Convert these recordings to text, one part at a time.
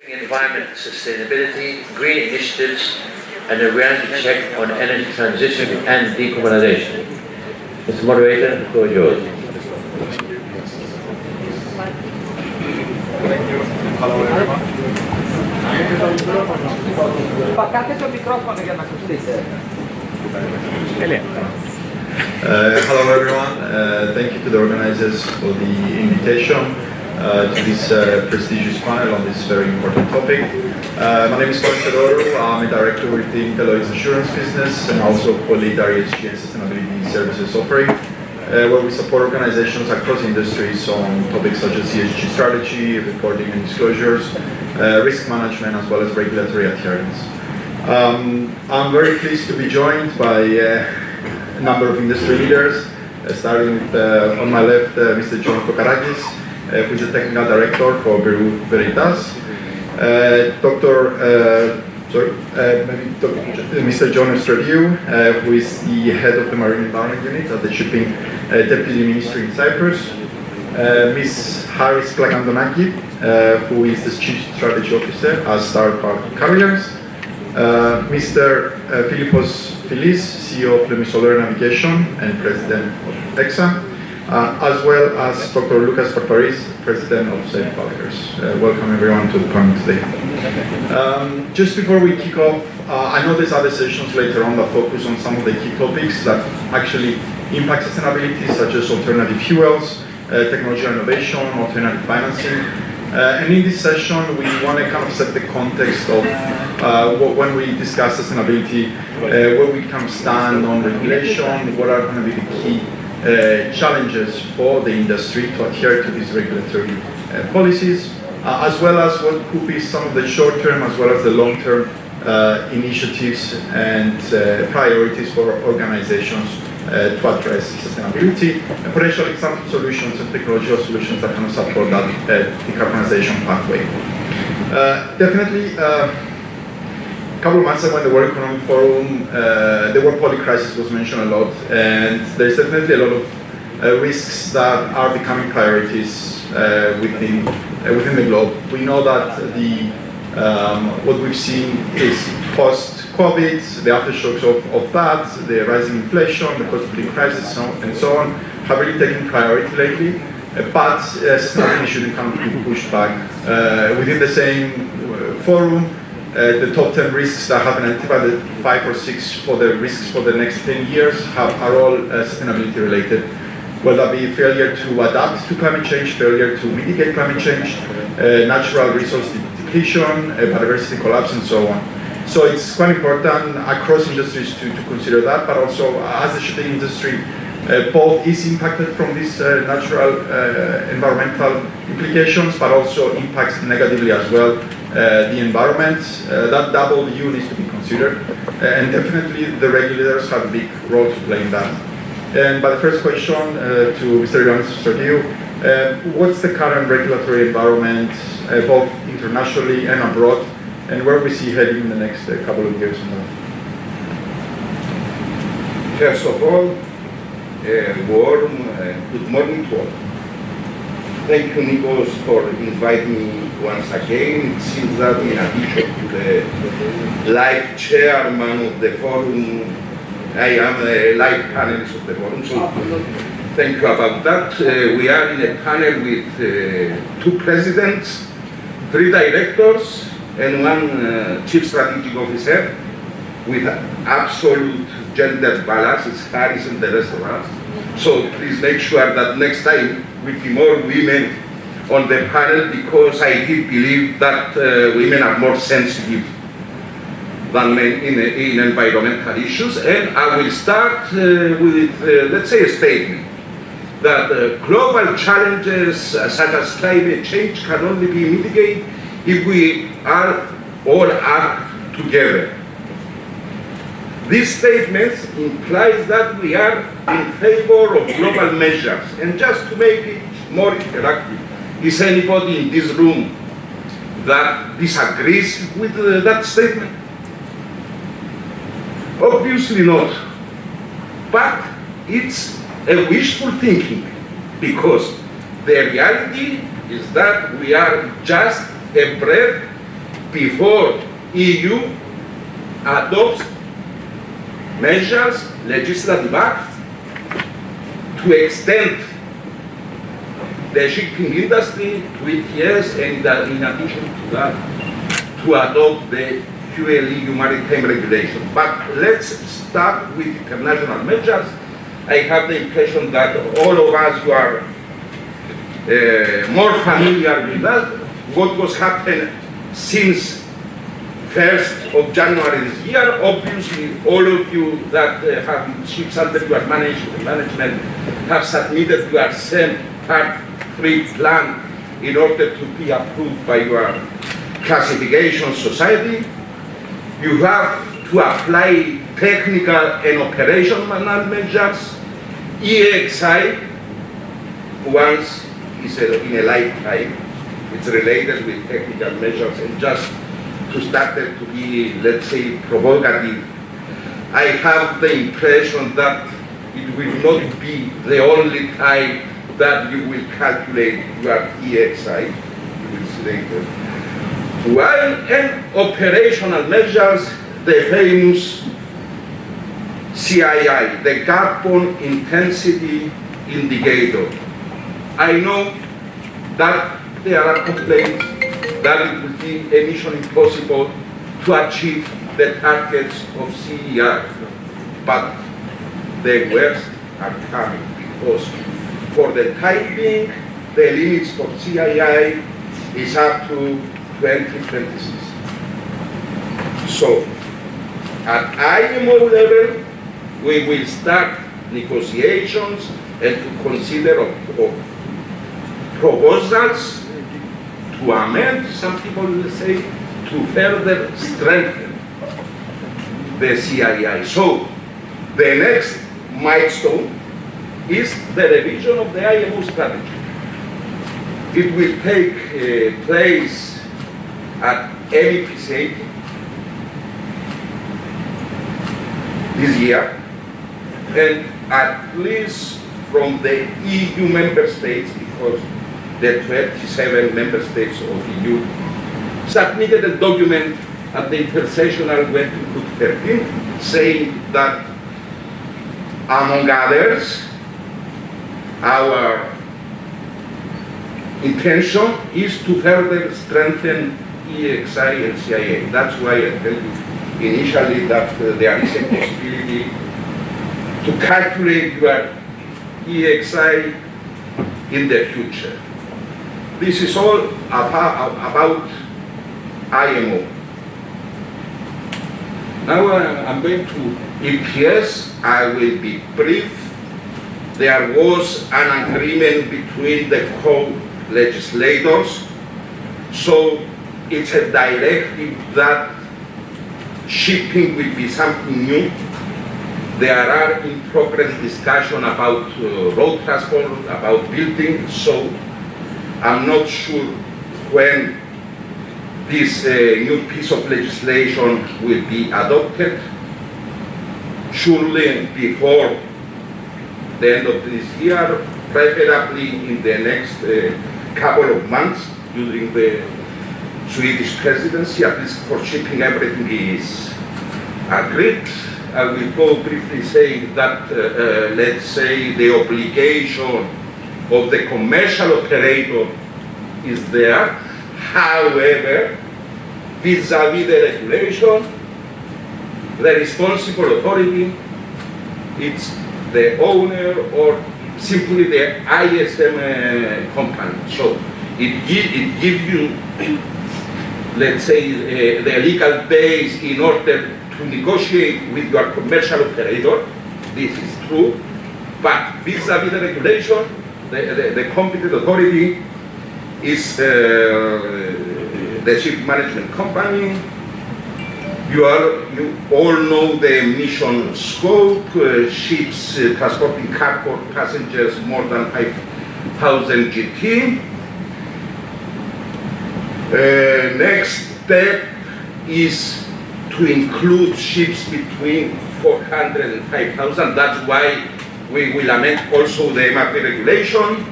Environment sustainability, green initiatives, and a reality check on energy transition and decarbonization. Mr. Moderator, the floor is yours. Hello everyone. Hello everyone. Thank you to the organizers for the invitation to this prestigious panel on this very important topic. My name is Theodorou. I'm a director within Deloitte's insurance business and also co-lead our ESG and sustainability services offering, where we support organizations across industries on topics such as ESG strategy, reporting and disclosures, risk management, as well as regulatory adherence. I'm very pleased to be joined by a number of industry leaders, starting with, on my left, Mr. Kokarakis, who is the technical director for Veritas, Mr. Efstratiou, who is the head of the Marine Environment Unit at the Shipping Deputy Ministry in Cyprus, Ms. Charis Plakantonaki, who is the Chief Strategy Officer at Charis, Mr. Philippos, Philis, CEO of Lemissoler Navigation and President of ECSA, as well as Dr. Loukas, President of Salvage. Welcome everyone to the panel today. Just before we kick off, I know there's other sessions later on that focus on some of the key topics that actually impact sustainability, such as alternative fuels, technology innovation, alternative financing. And in this session, we want to kind of set the context of when we discuss sustainability, where we kind of stand on regulation, what are going to be the key challenges for the industry to adhere to these regulatory policies, as well as what could be some of the short-term as well as the long-term initiatives and priorities for organizations to address sustainability, and potentially some solutions and technological solutions that can support that decarbonization pathway. Definitely, a couple of months ago in the World Economic Forum, the world public crisis was mentioned a lot, and there's definitely a lot of risks that are becoming priorities within the globe. We know that what we've seen is post-COVID, the aftershocks of that, the rising inflation, the cost of living crisis, and so on, have really taken priority lately. But sustainability shouldn't come to be pushed back. Within the same forum, the top 10 risks that have been identified, the 5 or 6 for the risks for the next 10 years, are all sustainability related. Whether that be failure to adapt to climate change, failure to mitigate climate change, natural resource depletion, biodiversity collapse, and so on. So it's quite important across industries to consider that, but also as the shipping industry both is impacted from these natural environmental implications, but also impacts negatively as well the environment. That double view needs to be considered, and definitely the regulators have a big role to play in that. And by the first question to Mr. Ioannis, what's the current regulatory environment, both internationally and abroad, and where we see heading in the next couple of years? First of all, warm good morning to all. Thank you, Nikos, for inviting me once again. It seems that in addition to the live chairman of the forum, I am a live panelist of the forum, so thank you about that. We are in a panel with 2 presidents, 3 directors, and 1 chief strategic officer, with absolute gender balance. It's Charis and the rest of us. So please make sure that next time will be more women on the panel, because I did believe that women are more sensitive than men in environmental issues. And I will start with, let's say, a statement that global challenges such as climate change can only be mitigated if we all act together. This statement implies that we are in favor of global measures. And just to make it more interactive, is anybody in this room that disagrees with that statement? Obviously not. But it's a wishful thinking, because the reality is that we are just a breath before EU adopts measures, legislative acts, to extend the shipping industry to ETS, and in addition to that, to adopt the FuelEU maritime regulation. But let's start with international measures. I have the impression that all of us who are more familiar with that, what was happening since 1st of January this year. Obviously, all of you that have ships under your management have submitted your SEM Part 3 plan in order to be approved by your classification society. You have to apply technical and operational measures. ECSA, once is in a lifetime. It's related with technical measures, and just to start it to be, let's say, provocative, I have the impression that it will not be the only time that you will calculate your ECSA. You will see later. While in operational measures, the famous CII, the carbon intensity indicator. I know that there are complaints that it will be a mission impossible to achieve the targets of CER, but the worst are coming, because for the time being, the limits for CII is up to 2026. So, at IMO level, we will start negotiations and to consider proposals to amend, some people will say, to further strengthen the CII. So, the next milestone is the revision of the IMO strategy. It will take place at MEPC 80 this year, and at least from the EU member states, because the 27 member states of EU submitted a document at the intersessional 2013 saying that, among others, our intention is to further strengthen ECSA and CIA. That's why I tell you initially that there is a possibility to calculate your ECSA in the future. This is all about IMO. Now I'm going to ETS. I will be brief. There was an agreement between the co-legislators, so it's a directive that shipping will be something new. There are in progress discussion about road transport, about building, so I'm not sure when this new piece of legislation will be adopted. Surely before the end of this year, preferably in the next couple of months during the Swedish presidency, at least for shipping everything is agreed. I will go briefly saying that, let's say, the obligation of the commercial operator is there. However, vis-a-vis the regulation, the responsible authority, it's the owner or simply the ISM company. So it gives you, let's say, the legal base in order to negotiate with your commercial operator. This is true, but vis-a-vis the regulation, the competent authority is the ship management company. You all know the mission scope, ships transporting cargo passengers more than 5,000 GT. Next step is to include ships between 400 and 5,000. That's why we will amend also the MAP regulation.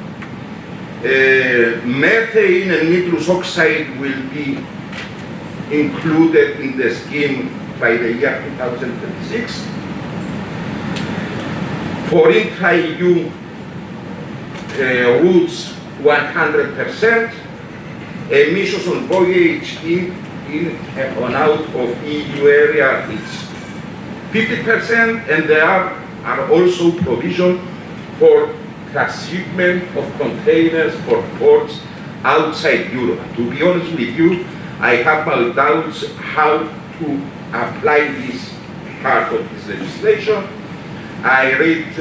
Methane and nitrous oxide will be included in the scheme by the year 2026. For intra-EU routes, 100%. Emissions on voyage in and out of EU area, it's 50%, and there are also provision for transshipment of containers for ports outside Europe. To be honest with you, I have my doubts how to apply this part of this legislation. I read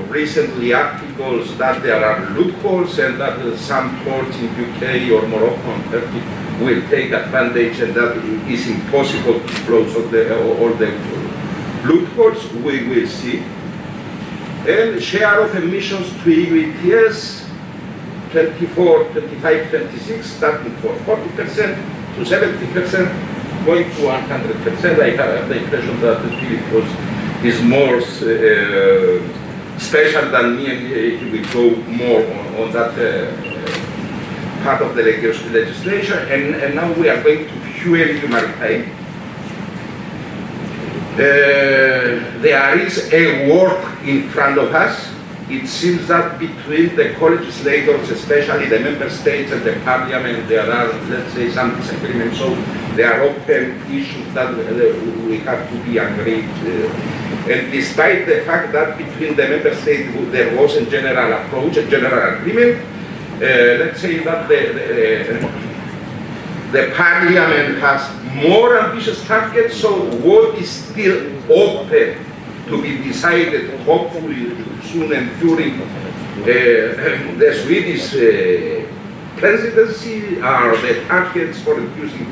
recently articles that there are loopholes and that some ports in UK or Morocco and Turkey will take advantage, and that it is impossible to close all the loopholes. We will see. And share of emissions to EU ETS, 24, 25, 26, starting from 40% to 70%, going to 100%. I have the impression that the Philippos is more special than me, and he will go more on that part of the legislation. And now we are going to fuel maritime. There is a work in front of us. It seems that between the co-legislators, especially the member states and the parliament, there are, let's say, some disagreements. So there are open issues that we have to be agreed. And despite the fact that between the member states there was a general approach, a general agreement, let's say that the parliament has more ambitious targets. So what is still open to be decided, hopefully soon and during the Swedish presidency, are the targets for reducing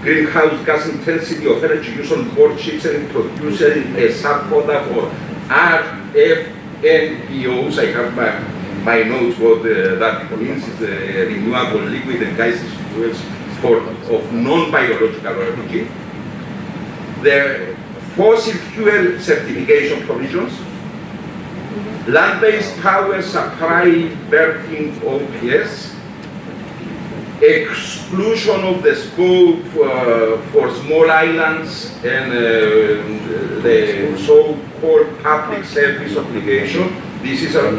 greenhouse gas intensity of energy use on board ships and introducing a sub-quota for RFNBOs. I have my notes what that means. Is renewable liquid and gaseous fuels of non-biological origin. The fossil fuel certification provisions, land-based power supply berthing OPS, exclusion of the scope for small islands and the so-called public service obligation. This is of a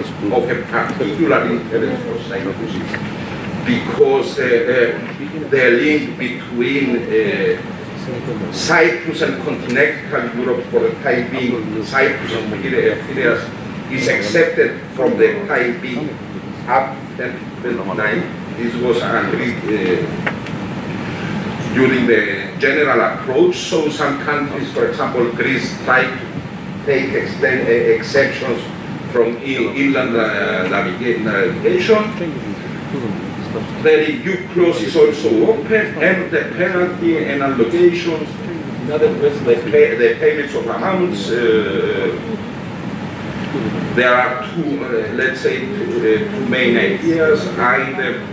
particular interest for Cyprus because the link between Cyprus and continental Europe for the time being, Cyprus and Philis is accepted from the time being up to 2029. This was agreed during the general approach. So some countries, for example, Greece, tried to take exceptions from inland navigation. The review clause is also open, and the penalty and allocations, in other words, the payments of amounts. There are two, let's say, two main ideas: either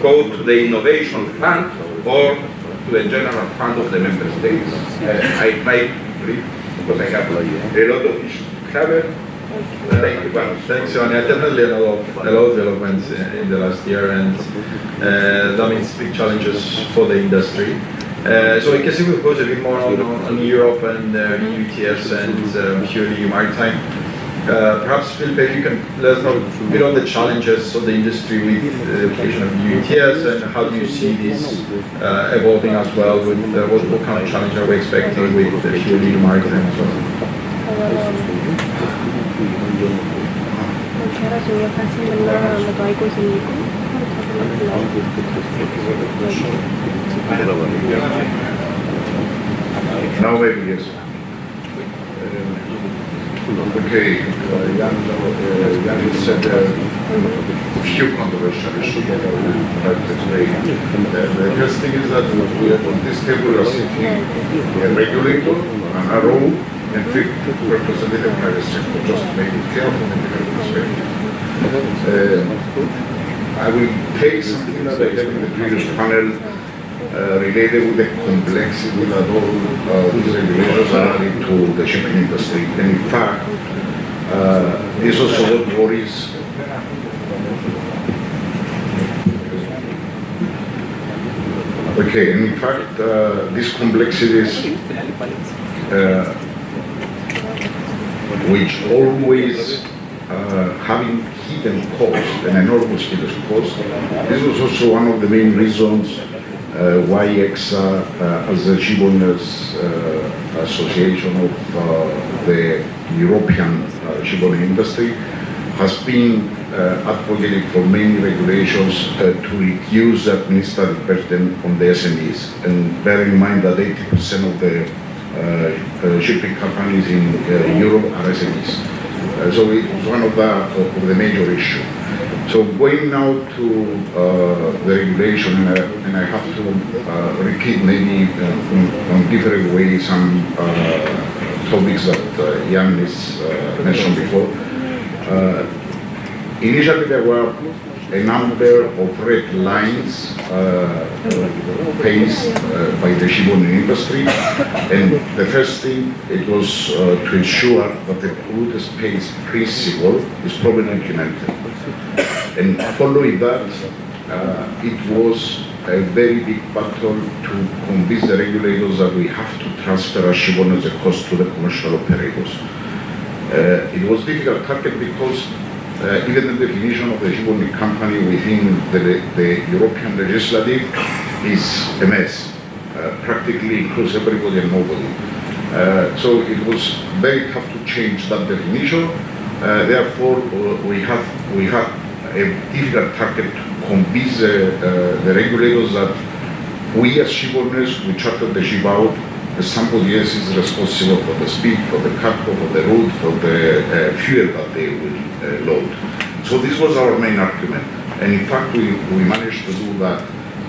go to the innovation fund or to the general fund of the member states. I might brief because I have a lot of issues to cover. Thank you. Thanks, Ioannis. Definitely a lot of developments in the last year, and that means big challenges for the industry. So I guess we will focus a bit more on Europe and ETS and purely maritime. Perhaps, Philippos, you can let us know a bit on the challenges of the industry with the application of ETS, and how do you see this evolving as well, with what kind of challenge are we expecting with purely maritime as well? Now maybe yes. Okay, Ioannis said a few controversial issues that I would like to explain. The first thing is that we are on this table are sitting a regulator, an RO, and three representative private sector, just to make it clear from a different perspective. I will take something that I had in the previous panel related with the complexity that all these regulators are into the shipping industry. And in fact, this also what worries Okay, and in fact, these complexities, which always having hidden cost, an enormous hidden cost, this was also one of the main reasons why ECSA, as the shipowners association of the European shipping industry, has been advocating for many regulations to reduce the administrative burden on the SMEs. And bear in mind that 80% of the shipping companies in Europe are SMEs. So it was one of the major issues. So going now to the regulation, and I have to repeat maybe on different ways some topics that Ioannis mentioned before. Initially there were a number of red lines faced by the shipping industry, and the first thing it was to ensure that the polluters pays principle is properly implemented. And following that, it was a very big battle to convince the regulators that we have to transfer as shipowners the cost to the commercial operators. It was difficult target because even the definition of the shipping company within the European legislative is a mess. Practically includes everybody and nobody. So it was very tough to change that definition. Therefore, we had a difficult target to convince the regulators that we as shipowners, we charter the ship out, somebody else is responsible for the speed, for the cargo, for the route, for the fuel that they will load. So this was our main argument. And in fact, we managed to do that.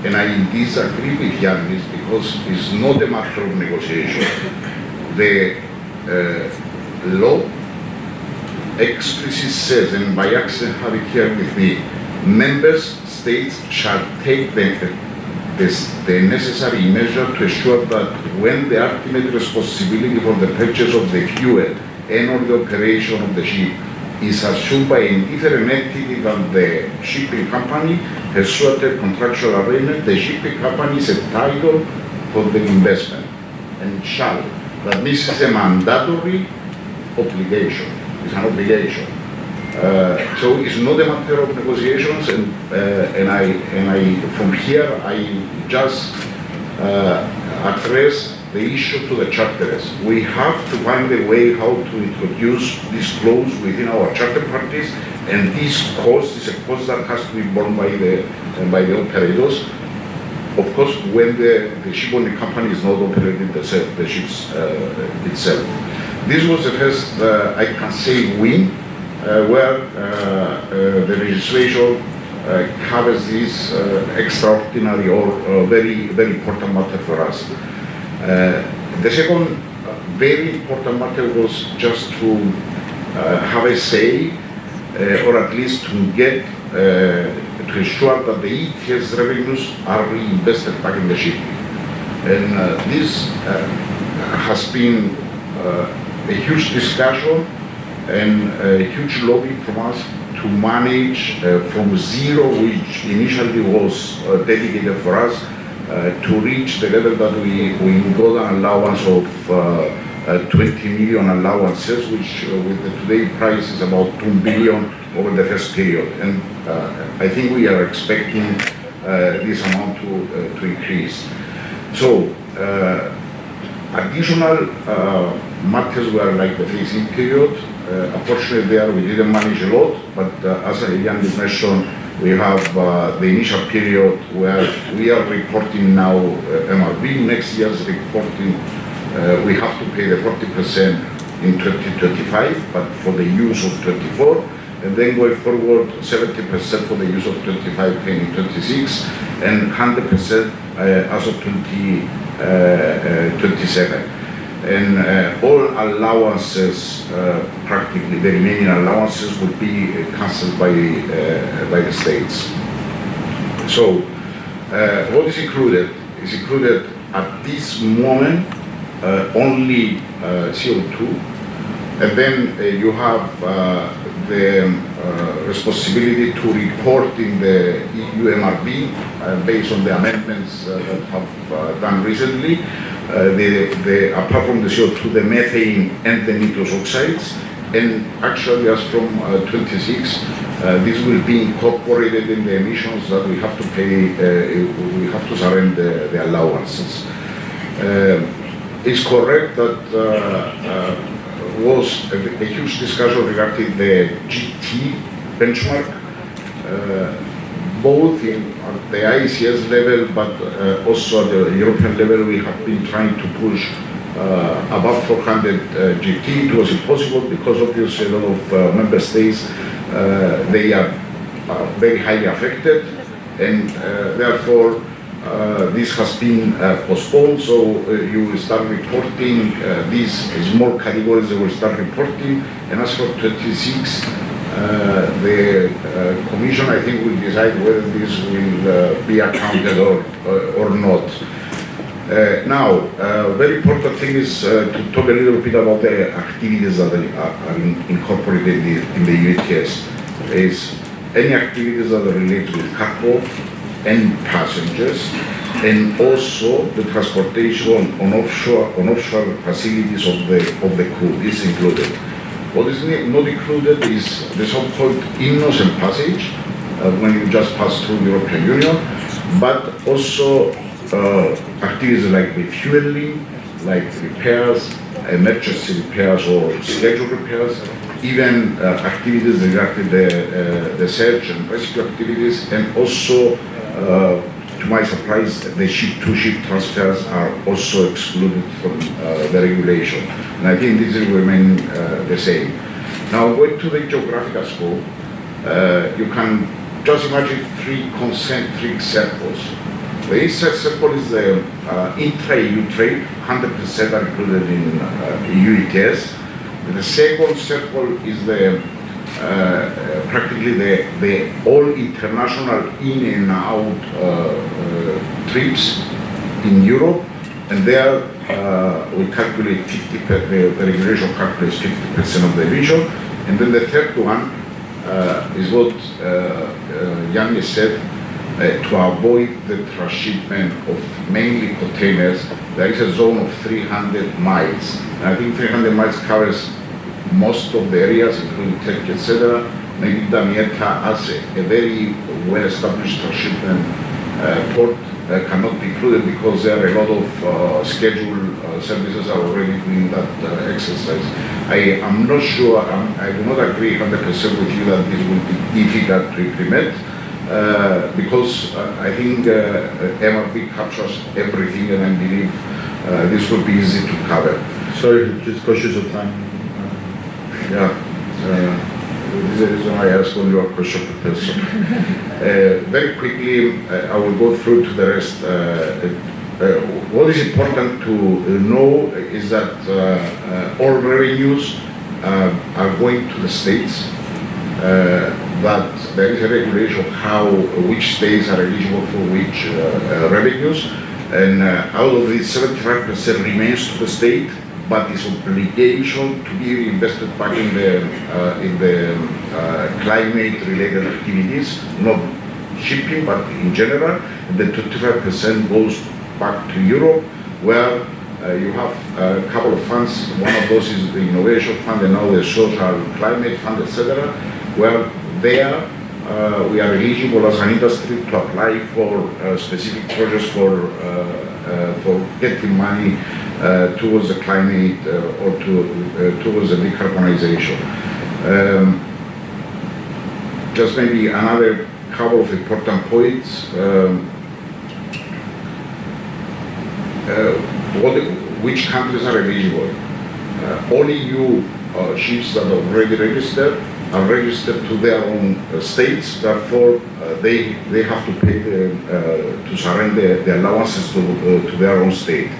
And I disagree with Ioannis because it's not a matter of negotiation. The law explicitly says, and by accident have it here with me, member states shall take the necessary measure to ensure that when the ultimate responsibility for the purchase of the fuel and or the operation of the ship is assumed by a different entity than the shipping company, pursuant to contractual arrangement, the shipping company is entitled for the investment and shall. That this is a mandatory obligation. It's an obligation. So it's not a matter of negotiations, and I from here I just address the issue to the charterers. We have to find a way how to introduce this clause within our charter parties, and this cost is a cost that has to be borne by the operators. Of course, when the shipping company is not operating the ships itself. This was the first, I can say, win, where the legislation covers this extraordinary or very, very important matter for us. The second very important matter was just to have a say, or at least to get to ensure that the ETS revenues are reinvested back in the ship. And this has been a huge discussion and a huge lobby from us to manage from zero, which initially was dedicated for us, to reach the level that we got an allowance of 20 million allowances, which with the today price is about 2 billion over the first period. And I think we are expecting this amount to increase. So additional matters were like the phasing period. Unfortunately there we didn't manage a lot, but as Ioannis mentioned, we have the initial period where we are reporting now MRB. Next year's reporting, we have to pay the 40% in 2025, but for the use of 24, and then going forward 70% for the use of 25 paying in 26, and 100% as of 2027. And all allowances, practically the remaining allowances, would be cancelled by the states. So what is included? Is included at this moment only CO2, and then you have the responsibility to report in the EU MRV based on the amendments that have done recently. Apart from the CO2, the methane and the nitrous oxides. And actually, as from 26, this will be incorporated in the emissions that we have to pay, we have to surrender the allowances. It's correct that was a huge discussion regarding the GT benchmark, both at the ICS level, but also at the European level. We have been trying to push above 400 GT. It was impossible because obviously a lot of member states, they are very highly affected, and therefore this has been postponed. So you will start reporting these small categories. They will start reporting, and as for 26, the Commission, I think, will decide whether this will be accounted or not. Now, very important thing is to talk a little bit about the activities that are incorporated in the ETS. Is any activities that relate with cargo and passengers, and also the transportation on offshore facilities of the crew is included. What is not included is the so-called innocent passage when you just pass through the European Union, but also activities like refueling, like repairs, emergency repairs or scheduled repairs, even activities regarding the search and rescue activities, and also, to my surprise, the ship-to-ship transfers are also excluded from the regulation. And I think this will remain the same. Now, going to the geographical scope, you can just imagine three concentric circles. The eastern circle is the intra-EU trade, 100% are included in EU ETS. The second circle is the practically the all international in and out trips in Europe, and there we calculate 50%. The regulation calculates 50% of the emission, and then the third one is what Ioannis said. To avoid the transshipment of mainly containers, there is a zone of 300 miles. And I think 300 miles covers most of the areas, including Turkey, etc. Maybe Damietta, as a very well-established transshipment port, cannot be included because there are a lot of scheduled services are already doing that exercise. I am not sure, I do not agree 100% with you that this will be difficult to implement. Because I think MRV captures everything, and I believe this will be easy to cover. Sorry, just cautious of time. Yeah, this is the reason I asked on your question. Very quickly, I will go through to the rest. What is important to know is that all revenues are going to the states. That there is a regulation of which states are eligible for which revenues, and out of this 75% remains to the state, but its obligation to be reinvested back in the climate-related activities, not shipping, but in general. And the 25% goes back to Europe, where you have a couple of funds. One of those is the Innovation Fund, and now the Social Climate Fund, etc., where there we are eligible as an industry to apply for specific projects for getting money towards the climate or towards the decarbonization. Just maybe another couple of important points. Which countries are eligible? All EU ships that are already registered are registered to their own states. Therefore, they have to pay to surrender the allowances to their own state.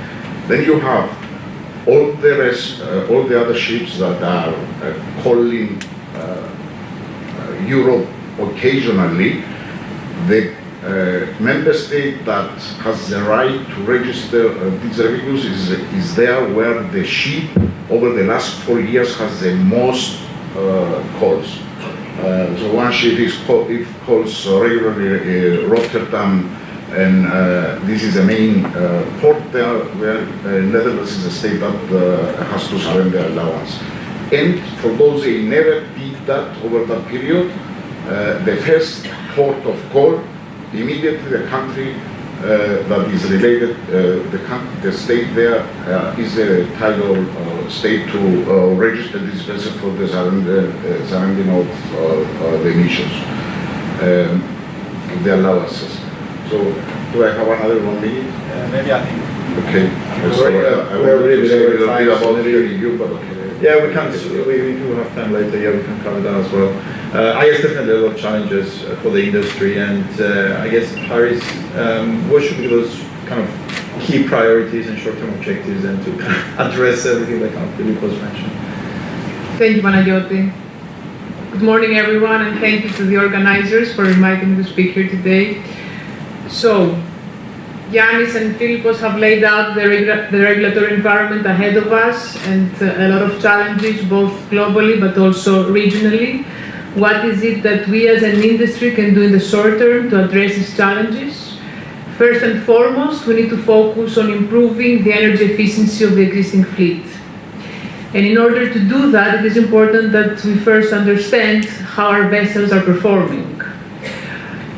Then you have all the rest, all the other ships that are calling Europe occasionally. The member state that has the right to register these revenues is there where the ship over the last 4 years has the most calls. So one ship calls regularly Rotterdam, and this is the main port there, where Netherlands is a state that has to surrender allowance. And for those they never did that over that period, the first port of call, immediately the country that is related, the state there is a title state to register this vessel for the surrendering of the emissions, the allowances. So, do I have another 1 minute? Maybe I think. Okay. I will say a little bit about hearing you, but okay. Yeah, we do have time later. Yeah, we can cover that as well. I guess definitely a lot of challenges for the industry, and I guess Charis, what should be those kind of key priorities and short-term objectives, and to kind of address everything that kind of Philippos mentioned? Thank you, Panayiotis. Good morning, everyone, and thank you to the organizers for inviting me to speak here today. So, Ioannis and Philippos have laid out the regulatory environment ahead of us, and a lot of challenges, both globally but also regionally. What is it that we as an industry can do in the short term to address these challenges? First and foremost, we need to focus on improving the energy efficiency of the existing fleet. And in order to do that, it is important that we first understand how our vessels are performing.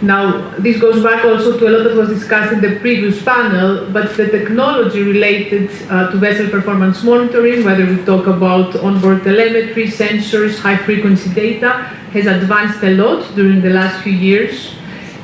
Now, this goes back also to a lot that was discussed in the previous panel, but the technology related to vessel performance monitoring, whether we talk about onboard telemetry, sensors, high-frequency data, has advanced a lot during the last few years.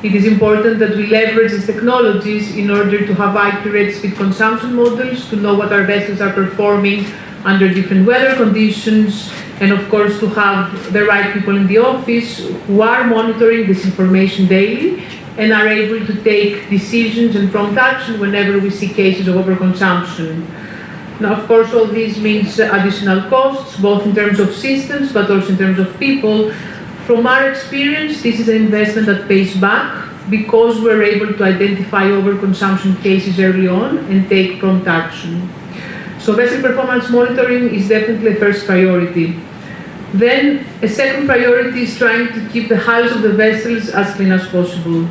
It is important that we leverage these technologies in order to have accurate speed consumption models, to know what our vessels are performing under different weather conditions, and of course to have the right people in the office who are monitoring this information daily and are able to take decisions and prompt action whenever we see cases of overconsumption. Now, of course, all this means additional costs, both in terms of systems but also in terms of people. From our experience, this is an investment that pays back because we're able to identify overconsumption cases early on and take prompt action. So vessel performance monitoring is definitely a first priority. Then a second priority is trying to keep the hulls of the vessels as clean as possible.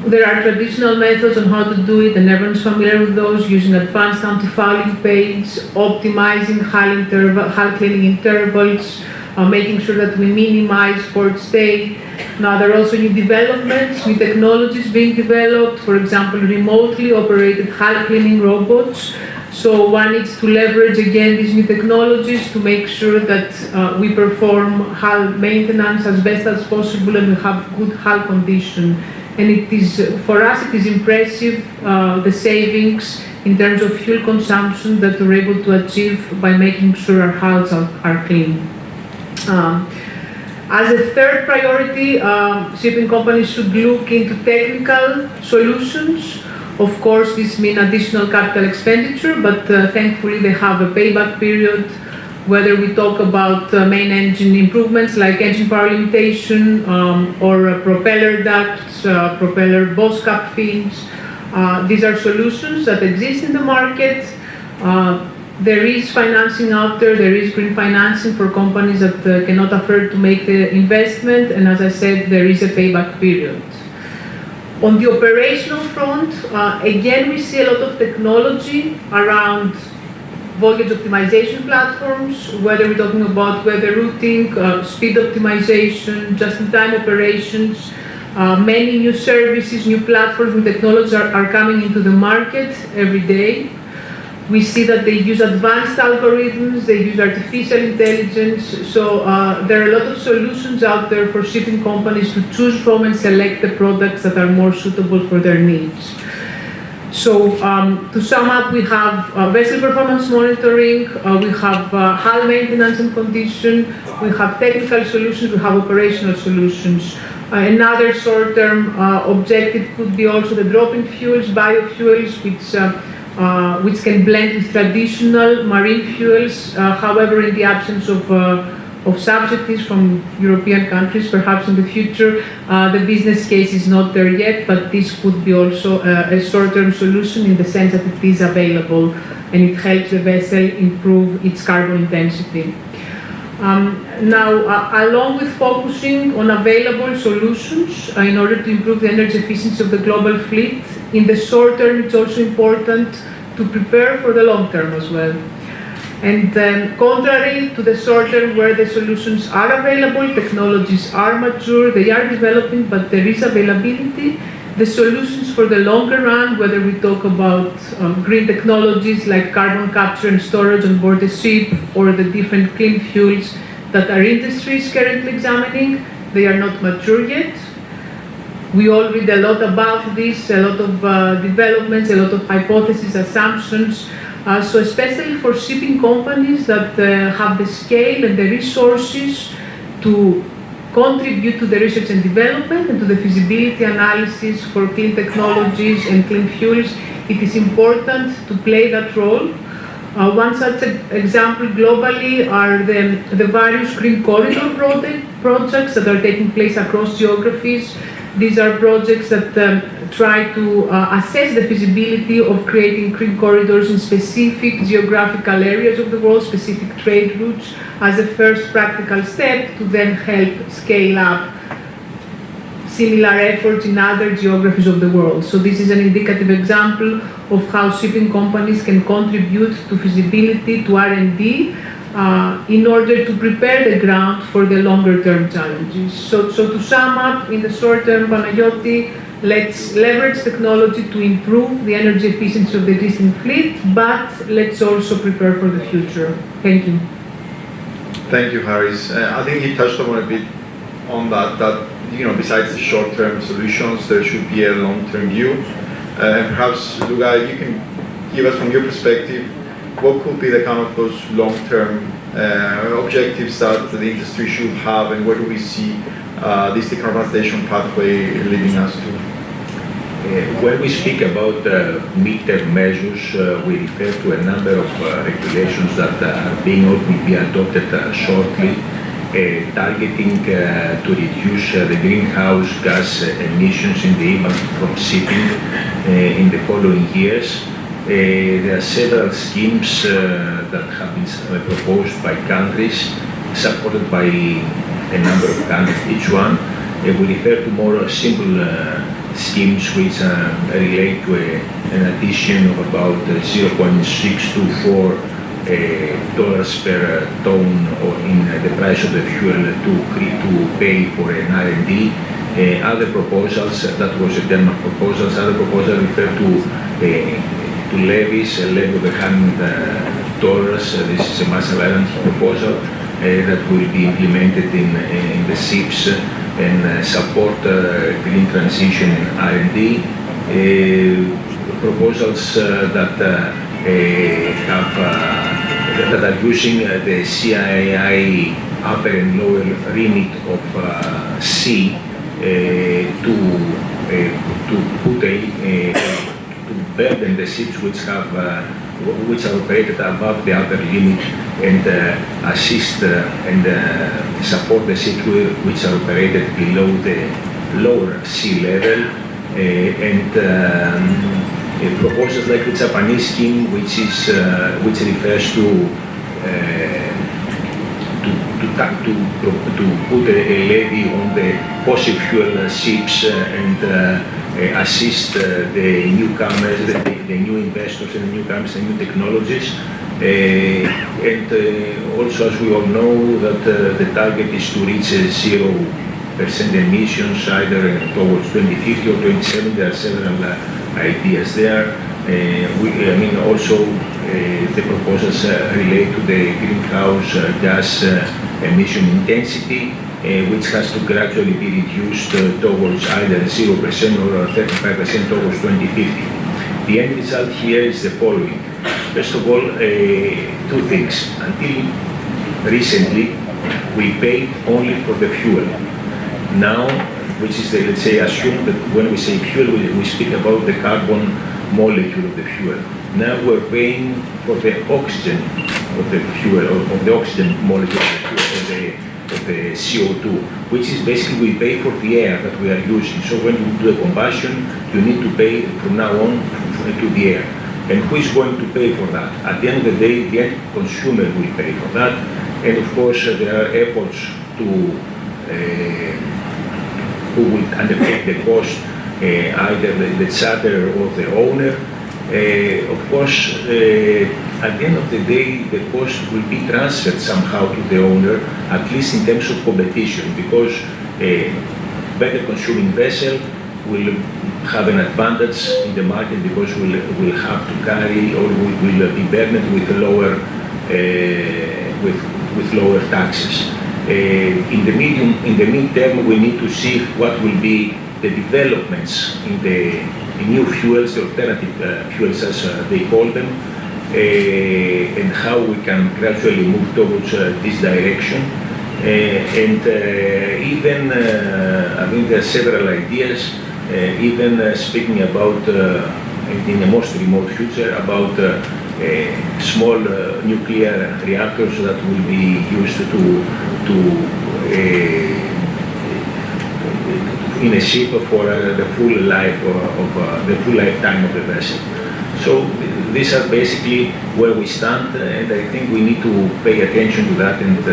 There are traditional methods on how to do it, and everyone's familiar with those, using advanced anti-fouling paints, optimizing hull cleaning intervals, making sure that we minimize port stay. Now, there are also new developments, new technologies being developed, for example, remotely operated hull cleaning robots. So one needs to leverage again these new technologies to make sure that we perform hull maintenance as best as possible and we have good hull condition. And it is, for us, it is impressive the savings in terms of fuel consumption that we're able to achieve by making sure our hulls are clean. As a third priority, shipping companies should look into technical solutions. Of course, this means additional capital expenditure, but thankfully they have a payback period, whether we talk about main engine improvements like engine power limitation or propeller ducts, propeller boss cap fins. These are solutions that exist in the market. There is financing out there, there is green financing for companies that cannot afford to make the investment, and as I said, there is a payback period. On the operational front, again, we see a lot of technology around voyage optimization platforms, whether we're talking about weather routing, speed optimization, just-in-time operations. Many new services, new platforms, new technologies are coming into the market every day. We see that they use advanced algorithms, they use artificial intelligence, so there are a lot of solutions out there for shipping companies to choose from and select the products that are more suitable for their needs. So to sum up, we have vessel performance monitoring, we have hull maintenance and condition, we have technical solutions, we have operational solutions. Another short-term objective could be also the drop-in fuels, biofuels, which can blend with traditional marine fuels. However, in the absence of subsidies from European countries, perhaps in the future, the business case is not there yet, but this could be also a short-term solution in the sense that it is available and it helps the vessel improve its carbon intensity. Along with focusing on available solutions in order to improve the energy efficiency of the global fleet, in the short term it's also important to prepare for the long term as well. And contrary to the short term where the solutions are available, technologies are mature, they are developing, but there is availability, the solutions for the longer run, whether we talk about green technologies like carbon capture and storage on board the ship, or the different clean fuels that our industry is currently examining, they are not mature yet. We all read a lot about this, a lot of developments, a lot of hypotheses, assumptions. So especially for shipping companies that have the scale and the resources to contribute to the research and development and to the feasibility analysis for clean technologies and clean fuels, it is important to play that role. One such example globally are the various green corridor projects that are taking place across geographies. These are projects that try to assess the feasibility of creating green corridors in specific geographical areas of the world, specific trade routes, as a first practical step to then help scale up similar efforts in other geographies of the world. So this is an indicative example of how shipping companies can contribute to feasibility, to R&D, in order to prepare the ground for the longer term challenges. So to sum up, in the short term, Panayiotis, let's leverage technology to improve the energy efficiency of the existing fleet, but let's also prepare for the future. Thank you. Thank you, Charis. I think you touched upon a bit on that besides the short-term solutions, there should be a long-term view. And perhaps, Loukas, you can give us from your perspective, what could be the kind of those long-term objectives that the industry should have, and where do we see this decarbonization pathway leading us to? When we speak about mid-term measures, we refer to a number of regulations that are being or will be adopted shortly, targeting to reduce the greenhouse gas emissions in the impact from shipping in the following years. There are several schemes that have been proposed by countries, supported by a number of countries, each one. We refer to more simple schemes which relate to an addition of about $0.624 per ton or in the price of the fuel to pay for an R&D. Other proposals, that was a Denmark proposals, other proposals refer to levies, a levy of $100. This is a Marshall Islands proposal that will be implemented in the ships and support green transition in R&D. Proposals that are using the CII upper and lower limit of C to burden the ships which are operated above the upper limit and assist and support the ships which are operated below the lower sea level, and proposals like the Japanese scheme, which refers to put a levy on the fossil fuel ships and assist the newcomers, the new investors and the newcomers and new technologies. And also, as we all know, that the target is to reach 0% emissions either towards 2050 or 2070. There are several ideas there. Also the proposals relate to the greenhouse gas emission intensity, which has to gradually be reduced towards either 0% or 35% towards 2050. The end result here is the following. First of all, two things. Until recently, we paid only for the fuel. Now, which is, let's say, assume that when we say fuel, we speak about the carbon molecule of the fuel. Now we're paying for the oxygen of the fuel, of the oxygen molecule of the CO2, which is basically we pay for the air that we are using. So when you do a combustion, you need to pay from now on to the air. And who is going to pay for that? At the end of the day, the end consumer will pay for that. And of course, there are efforts to who will undertake the cost, either the charter or the owner. Of course, at the end of the day, the cost will be transferred somehow to the owner, at least in terms of competition, because a better consuming vessel will have an advantage in the market because will have to carry or will be burdened with lower with lower taxes. In the midterm, we need to see what will be the developments in the new fuels, the alternative fuels as they call them, and how we can gradually move towards this direction. Even, I mean, there are several ideas, even speaking about, in a most remote future, about small nuclear reactors that will be used in a ship for the full life the full lifetime of the vessel. So these are basically where we stand, and I think we need to pay attention to that, and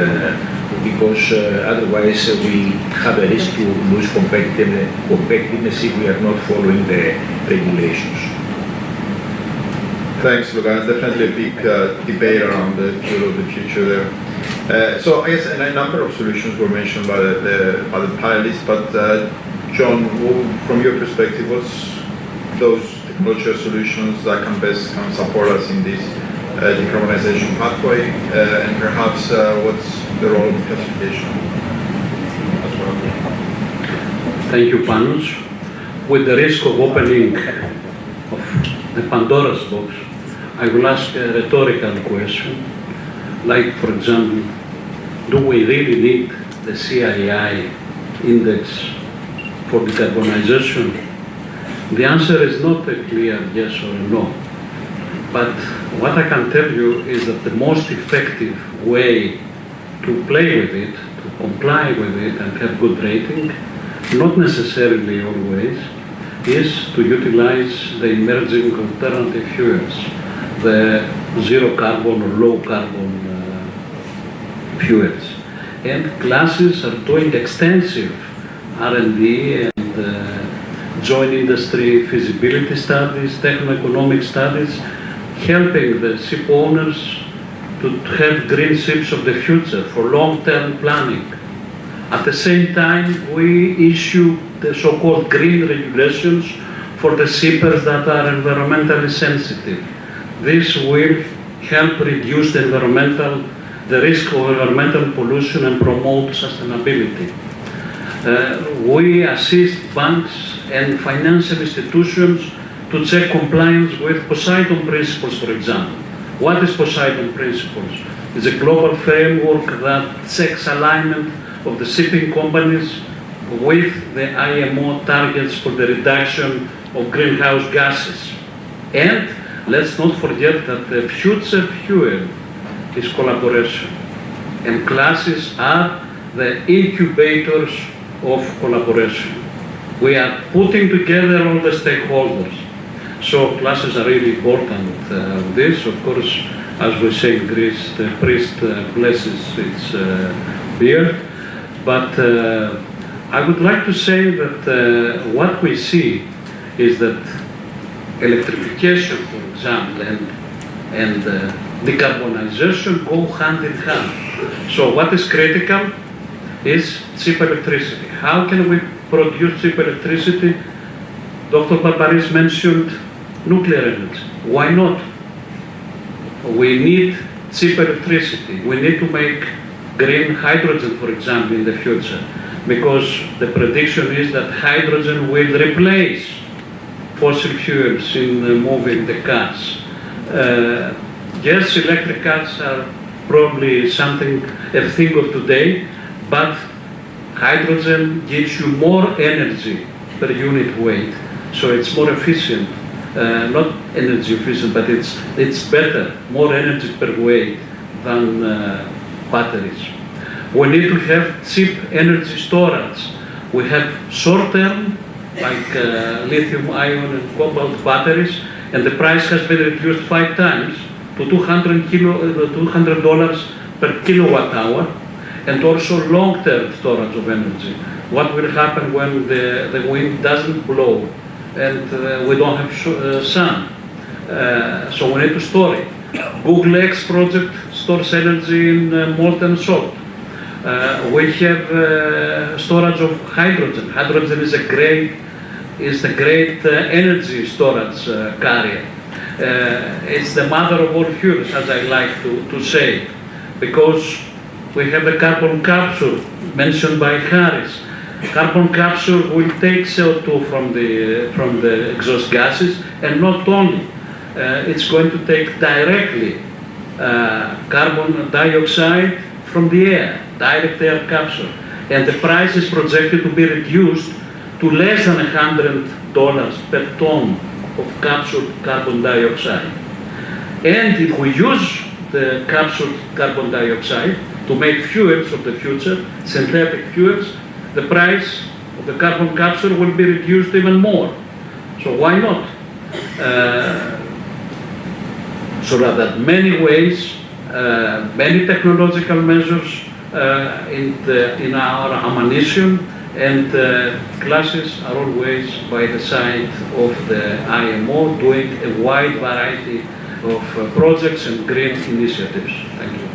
because otherwise we have a risk to lose competitiveness if we are not following the regulations. Thanks, Loukas. Definitely a big debate around the fuel of the future there. So I guess a number of solutions were mentioned by the panelists, but John, from your perspective, what's those technological solutions that can best support us in this decarbonization pathway, and perhaps what's the role of classification as well? Thank you, Panos. With the risk of opening of the Pandora's box, I will ask a rhetorical question, like, for example, do we really need the CII index for decarbonization? The answer is not a clear yes or no. But what I can tell you is that the most effective way to play with it, to comply with it and have good rating, not necessarily always, is to utilize the emerging alternative fuels, the zero carbon or low carbon fuels. And classes are doing extensive R&D and joint industry feasibility studies, techno-economic studies, helping the ship owners to have green ships of the future for long-term planning. At the same time, we issue the so-called green regulations for the shippers that are environmentally sensitive. This will help reduce the risk of environmental pollution and promote sustainability. We assist banks and financial institutions to check compliance with Poseidon principles, for example. What is Poseidon principles? It's a global framework that checks alignment of the shipping companies with the IMO targets for the reduction of greenhouse gases. And let's not forget that the future fuel is collaboration. And classes are the incubators of collaboration. We are putting together all the stakeholders. So classes are really important. This, of course, as we say in Greece, the priest blesses its beard. But I would like to say that what we see is that electrification, for example, and decarbonization go hand in hand. So what is critical is cheap electricity. How can we produce cheap electricity? Dr. Barmparis mentioned nuclear energy. Why not? We need cheap electricity. We need to make green hydrogen, for example, in the future, because the prediction is that hydrogen will replace fossil fuels in moving the cars. Yes, electric cars are probably a thing of today, but hydrogen gives you more energy per unit weight, so it's more efficient. Not energy efficient, but it's better, more energy per weight than batteries. We need to have cheap energy storage. We have short-term, like lithium-ion and cobalt batteries, and the price has been reduced 5 times to $200 per kilowatt hour, and also long-term storage of energy. What will happen when the wind doesn't blow and we don't have sun? So we need to store it. Google X project stores energy in molten salt. We have storage of hydrogen. Hydrogen is the great energy storage carrier. It's the mother of all fuels, as I like to say, because we have the carbon capture mentioned by Charis. Carbon capture will take CO2 from the exhaust gases, and not only, it's going to take directly carbon dioxide from the air, direct air capture, and the price is projected to be reduced to less than $100 per ton of captured carbon dioxide. And if we use the captured carbon dioxide to make fuels of the future, synthetic fuels, the price of the carbon capture will be reduced even more. So why not? So that many ways, many technological measures in our ammunition and classes are always by the side of the IMO, doing a wide variety of projects and green initiatives. Thank you.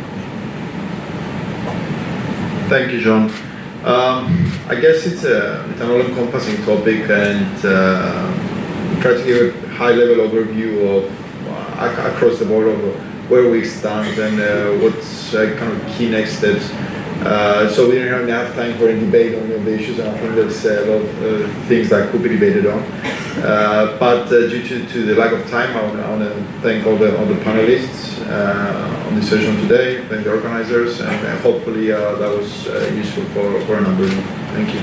Thank you, John. I guess it's an all-encompassing topic, and try to give a high-level overview of across the board of where we stand and what's kind of key next steps. So we don't have enough time for any debate on the issues, and I think there's a lot of things that could be debated on. But due to the lack of time, I want to thank all the panelists on this session today, thank the organizers, and hopefully that was useful for a number of you. Thank you.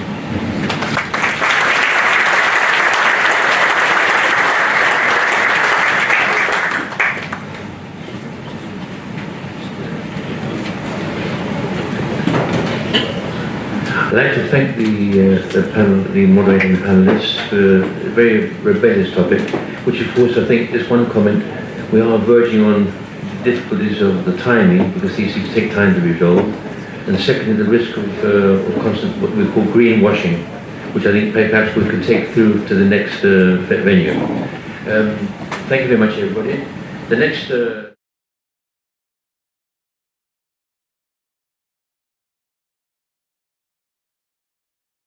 I'd like to thank the moderator and the panelists for a very rebellious topic, which of course I think, just one comment, we are verging on difficulties of the timing, because these things take time to be resolved, and secondly the risk of constant, what we call greenwashing, which I think perhaps we could take through to the next venue. Thank you very much, everybody. The next